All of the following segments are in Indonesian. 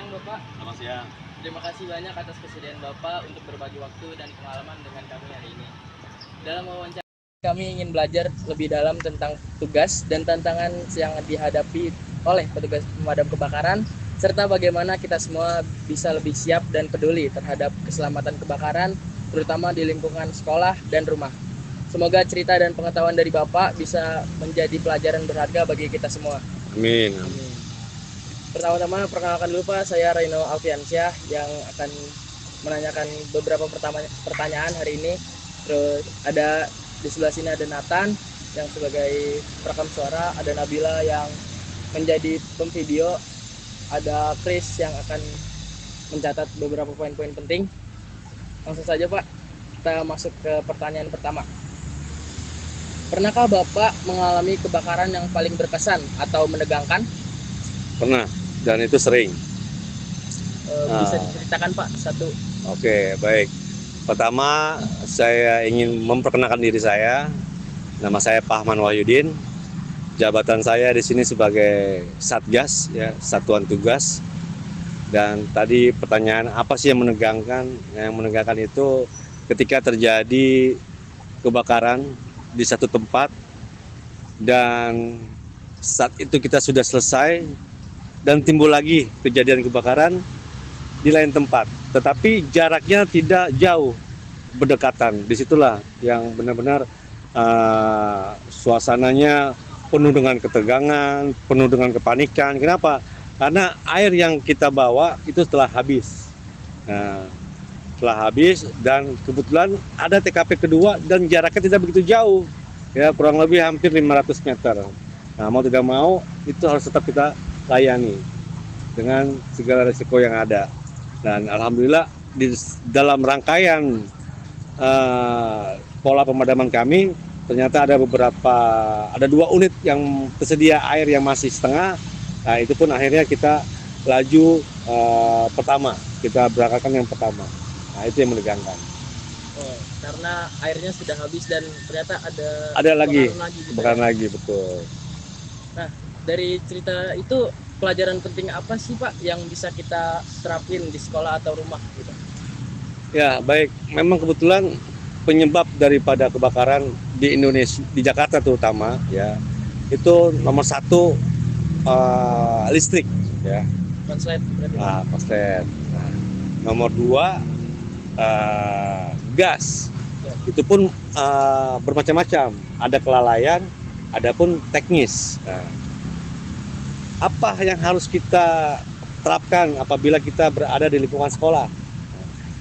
siang Bapak. Selamat siang. Terima kasih banyak atas kesediaan Bapak untuk berbagi waktu dan pengalaman dengan kami hari ini. Dalam wawancara kami ingin belajar lebih dalam tentang tugas dan tantangan yang dihadapi oleh petugas pemadam kebakaran, serta bagaimana kita semua bisa lebih siap dan peduli terhadap keselamatan kebakaran, terutama di lingkungan sekolah dan rumah. Semoga cerita dan pengetahuan dari Bapak bisa menjadi pelajaran berharga bagi kita semua. Amin. Amin. Pertama-tama perkenalkan dulu Pak, saya Reino Alfiansyah yang akan menanyakan beberapa pertanyaan hari ini. Terus ada di sebelah sini ada Nathan yang sebagai perekam suara, ada Nabila yang menjadi pemvideo, ada Chris yang akan mencatat beberapa poin-poin penting. Langsung saja Pak, kita masuk ke pertanyaan pertama. Pernahkah Bapak mengalami kebakaran yang paling berkesan atau menegangkan? Pernah, dan itu sering. Bisa diceritakan Pak satu? Oke, baik. Pertama, saya ingin memperkenalkan diri saya. Nama saya Pahman Wahyudin. Jabatan saya di sini sebagai Satgas, ya, Satuan Tugas. Dan tadi pertanyaan apa sih yang menegangkan? Yang menegangkan itu ketika terjadi kebakaran di satu tempat dan saat itu kita sudah selesai dan timbul lagi kejadian kebakaran di lain tempat, tetapi jaraknya tidak jauh, berdekatan. Disitulah yang benar-benar suasananya penuh dengan ketegangan, penuh dengan kepanikan. Kenapa? Karena air yang kita bawa itu telah habis. Nah, telah habis dan kebetulan ada TKP kedua dan jaraknya tidak begitu jauh, ya kurang lebih hampir 500 meter. Nah, mau tidak mau itu harus tetap kita layani dengan segala risiko yang ada. Dan alhamdulillah di dalam rangkaian pola pemadaman kami ternyata ada 2 unit yang tersedia air yang masih setengah. Nah, itu pun akhirnya kita laju pertama, kita berangkatkan yang pertama. Nah, itu yang menegangkan. Oh, karena airnya sudah habis dan ternyata ada lagi kebakaran lagi, betul. Nah, dari cerita itu pelajaran penting apa sih Pak yang bisa kita terapin di sekolah atau rumah gitu? Ya, baik. Memang kebetulan penyebab daripada kebakaran di Indonesia, di Jakarta terutama, ya, itu nomor 1 listrik, ya. Konslet berarti. Konslet. Nah, nomor 2 gas. Ya. Itu pun bermacam-macam. Ada kelalaian, ada pun teknis. Nah, apa yang harus kita terapkan apabila kita berada di lingkungan sekolah?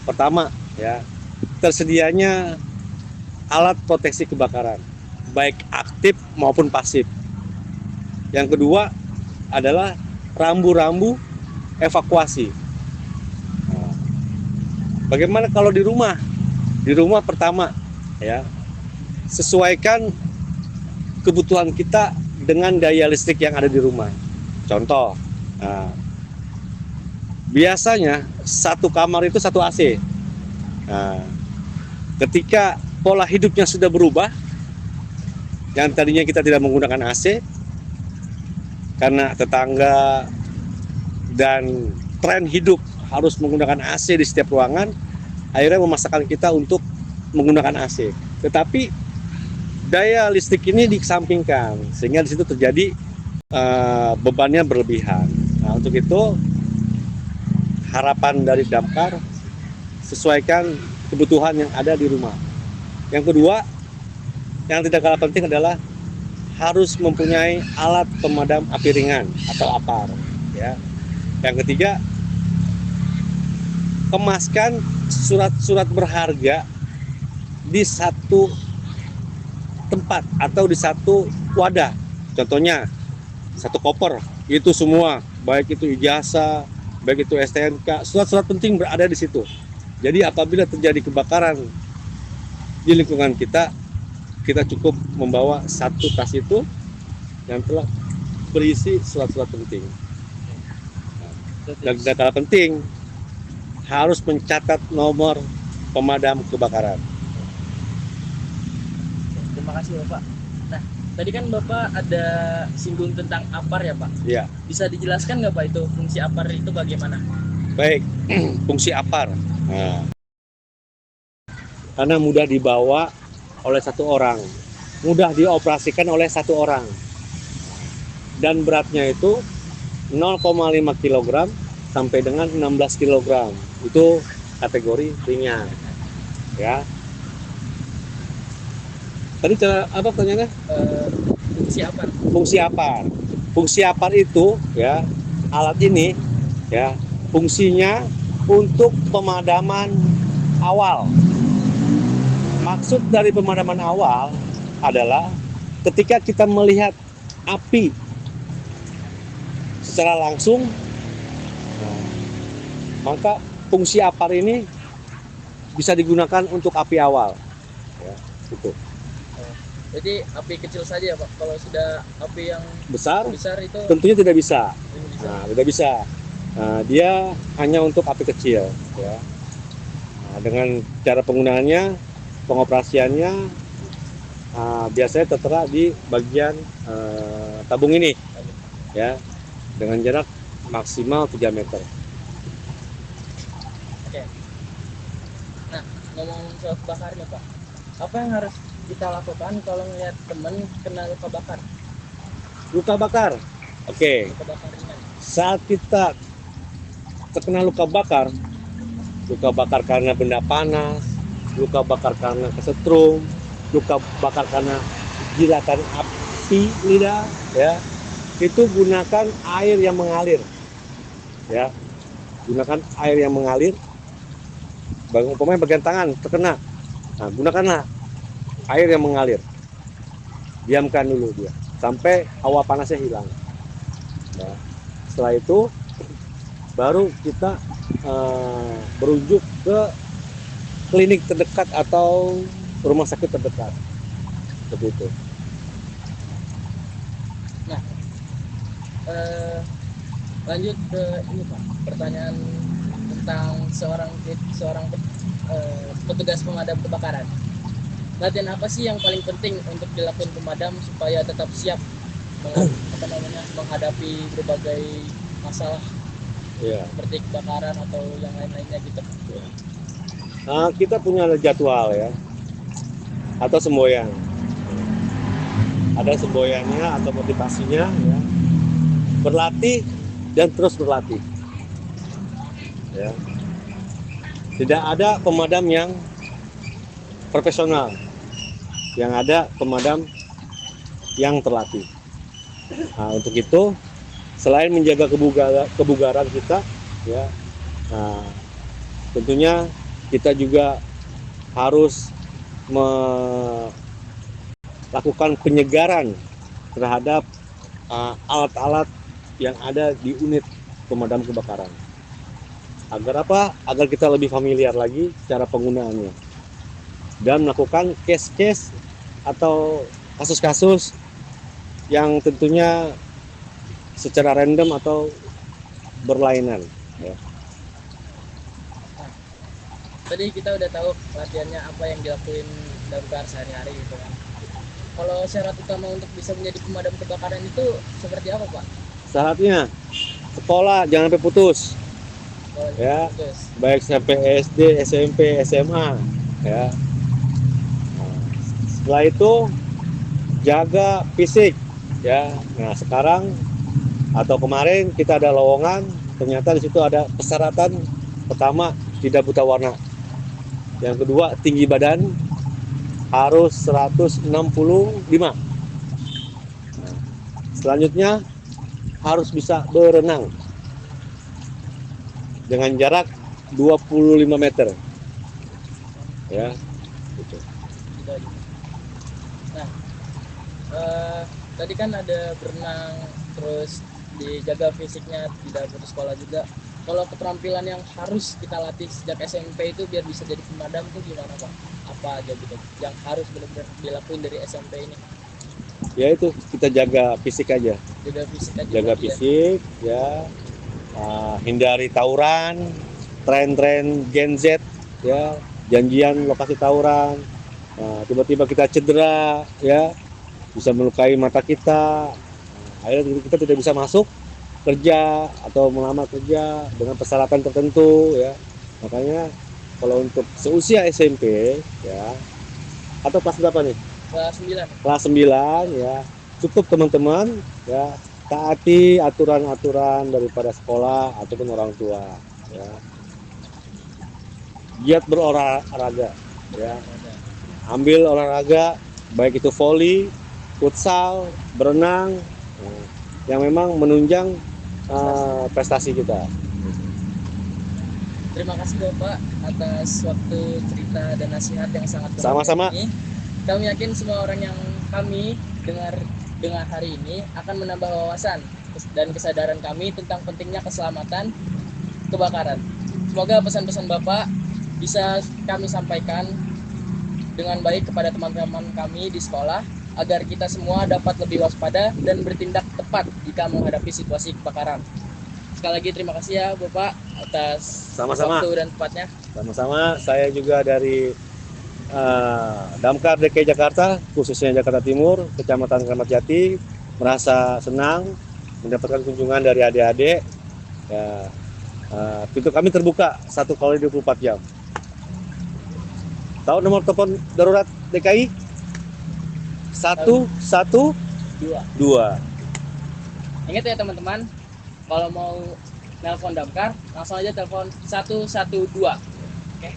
Pertama, ya, tersedianya alat proteksi kebakaran, baik aktif maupun pasif. Yang kedua adalah rambu-rambu evakuasi. Nah, bagaimana kalau di rumah? Di rumah pertama, ya, sesuaikan kebutuhan kita dengan daya listrik yang ada di rumah. Contoh, biasanya satu kamar itu 1 AC. Nah, ketika pola hidupnya sudah berubah, yang tadinya kita tidak menggunakan AC karena tetangga dan tren hidup harus menggunakan AC di setiap ruangan, akhirnya memaksakan kita untuk menggunakan AC. Tetapi daya listrik ini dikesampingkan sehingga di situ terjadi bebannya berlebihan. Nah, untuk itu harapan dari Damkar, sesuaikan kebutuhan yang ada di rumah. Yang kedua, yang tidak kalah penting adalah harus mempunyai alat pemadam api ringan atau APAR, ya. Yang ketiga, kemaskan surat-surat berharga di satu tempat atau di satu wadah. Contohnya, 1 koper itu semua, baik itu ijazah, baik itu STNK, surat-surat penting berada di situ. Jadi apabila terjadi kebakaran di lingkungan kita, kita cukup membawa 1 tas itu yang telah berisi surat-surat penting. Dan tidak kalah penting, harus mencatat nomor pemadam kebakaran. Terima kasih Bapak. Nah, tadi kan Bapak ada singgung tentang APAR ya Pak. Ya, Bisa dijelaskan nggak Pak itu fungsi APAR itu bagaimana? baik. Fungsi APAR. Nah, karena mudah dibawa oleh satu orang, mudah dioperasikan oleh satu orang, dan beratnya itu 0,5 kg sampai dengan 16 kg. Itu kategori ringan. Ya. Tadi apa pertanyaannya? Fungsi APAR. Fungsi APAR. Fungsi APAR itu ya, alat ini ya, fungsinya untuk pemadaman awal. Maksud dari pemadaman awal adalah ketika kita melihat api secara langsung, nah, maka fungsi APAR ini bisa digunakan untuk api awal. Ya, itu. Jadi api kecil saja ya Pak. Kalau sudah api yang Besar besar itu tentunya tidak bisa. ini bisa. Nah, tidak bisa. Nah, dia hanya untuk api kecil. Ya. Nah, dengan cara penggunaannya, pengoperasiannya, biasanya tertera di bagian tabung ini, ya, dengan jarak maksimal 3 meter. Oke. Nah, ngomong soal kebakarnya Pak. Apa yang harus kita lakukan kalau melihat teman kena luka bakar? Luka bakar. Oke. Luka bakar ringan. Saat kita terkena luka bakar karena benda panas, luka bakar karena kesetrum, luka bakar karena gilatan api lidah, ya, itu gunakan air yang mengalir, ya, gunakan air yang mengalir. Umpamanya bagian tangan terkena, nah, gunakanlah air yang mengalir, diamkan dulu dia sampai hawa panasnya hilang. Ya. Setelah itu baru kita berujuk ke klinik terdekat atau rumah sakit terdekat, seperti itu. Nah, lanjut ke ini Pak, pertanyaan tentang seorang petugas pemadam kebakaran. Latihan apa sih yang paling penting untuk dilakukan pemadam supaya tetap siap menghadapi berbagai masalah Ya. seperti kebakaran atau yang lain-lainnya gitu? Nah, kita punya jadwal, ya, atau semboyan. Ada semboyannya atau motivasinya, ya. Berlatih dan terus berlatih. Ya. Tidak ada pemadam yang profesional, yang ada pemadam yang terlatih. Nah, untuk itu selain menjaga kebugaran kita, ya, nah, tentunya kita juga harus melakukan penyegaran terhadap alat-alat yang ada di unit pemadam kebakaran. Agar apa? Agar kita lebih familiar lagi cara penggunaannya dan melakukan case-case atau kasus-kasus yang tentunya secara random atau berlainan, ya. Tadi kita udah tahu latihannya apa yang dilakuin damkar sehari-hari gitu kan. Kalau syarat utama untuk bisa menjadi pemadam kebakaran itu seperti apa Pak? Syaratnya sekolah jangan sampai putus, Kalau ya, putus. baik sampai SD, SMP, SMA, ya. Setelah itu jaga fisik, ya. Nah, sekarang atau kemarin kita ada lowongan, ternyata di situ ada persyaratan. Pertama, tidak buta warna. Yang kedua, tinggi badan harus 165. Nah, selanjutnya harus bisa berenang dengan jarak 25 meter. Ya, gitu. Gitu aja. Nah, tadi kan ada berenang, terus dijaga fisiknya, tidak putus sekolah juga. Kalau keterampilan yang harus kita latih sejak SMP itu biar bisa jadi pemadam itu gimana Pak? Apa aja gitu yang harus benar-benar dilakuin dari SMP ini? Ya itu, kita jaga fisik aja. Jaga fisik aja. Jaga fisik, ya. Hindari tawuran, tren-tren Gen Z, ya, janjian lokasi tawuran. Tiba-tiba kita cedera, ya. bisa melukai mata kita. Akhirnya kita tidak bisa masuk kerja atau melamar kerja dengan persyaratan tertentu ya. Makanya kalau untuk seusia SMP ya, atau kelas berapa nih? Kelas 9. Kelas 9 ya, cukup teman-teman ya taati aturan-aturan daripada sekolah ataupun orang tua ya. Giat berolahraga ya. Ambil olahraga baik itu voli, futsal, berenang yang memang menunjang prestasi kita. Terima kasih Bapak atas waktu, cerita, dan nasihat yang sangat berharga Sama-sama. ini. Kami yakin semua orang yang kami dengar hari ini akan menambah wawasan dan kesadaran kami tentang pentingnya keselamatan kebakaran. Semoga pesan-pesan Bapak bisa kami sampaikan dengan baik kepada teman-teman kami di sekolah agar kita semua dapat lebih waspada dan bertindak tepat jika menghadapi situasi kebakaran. Sekali lagi terima kasih ya Bapak atas Sama-sama. waktu dan tempatnya. Sama-sama, saya juga dari Damkar DKI Jakarta, khususnya Jakarta Timur, Kecamatan Kramat Jati, merasa senang mendapatkan kunjungan dari adik-adik. Ya, pintu kami terbuka 1x24 jam. Tahu nomor telepon darurat DKI? 112. Ingat ya teman-teman, kalau mau nelpon damkar langsung aja telepon 112. Oke.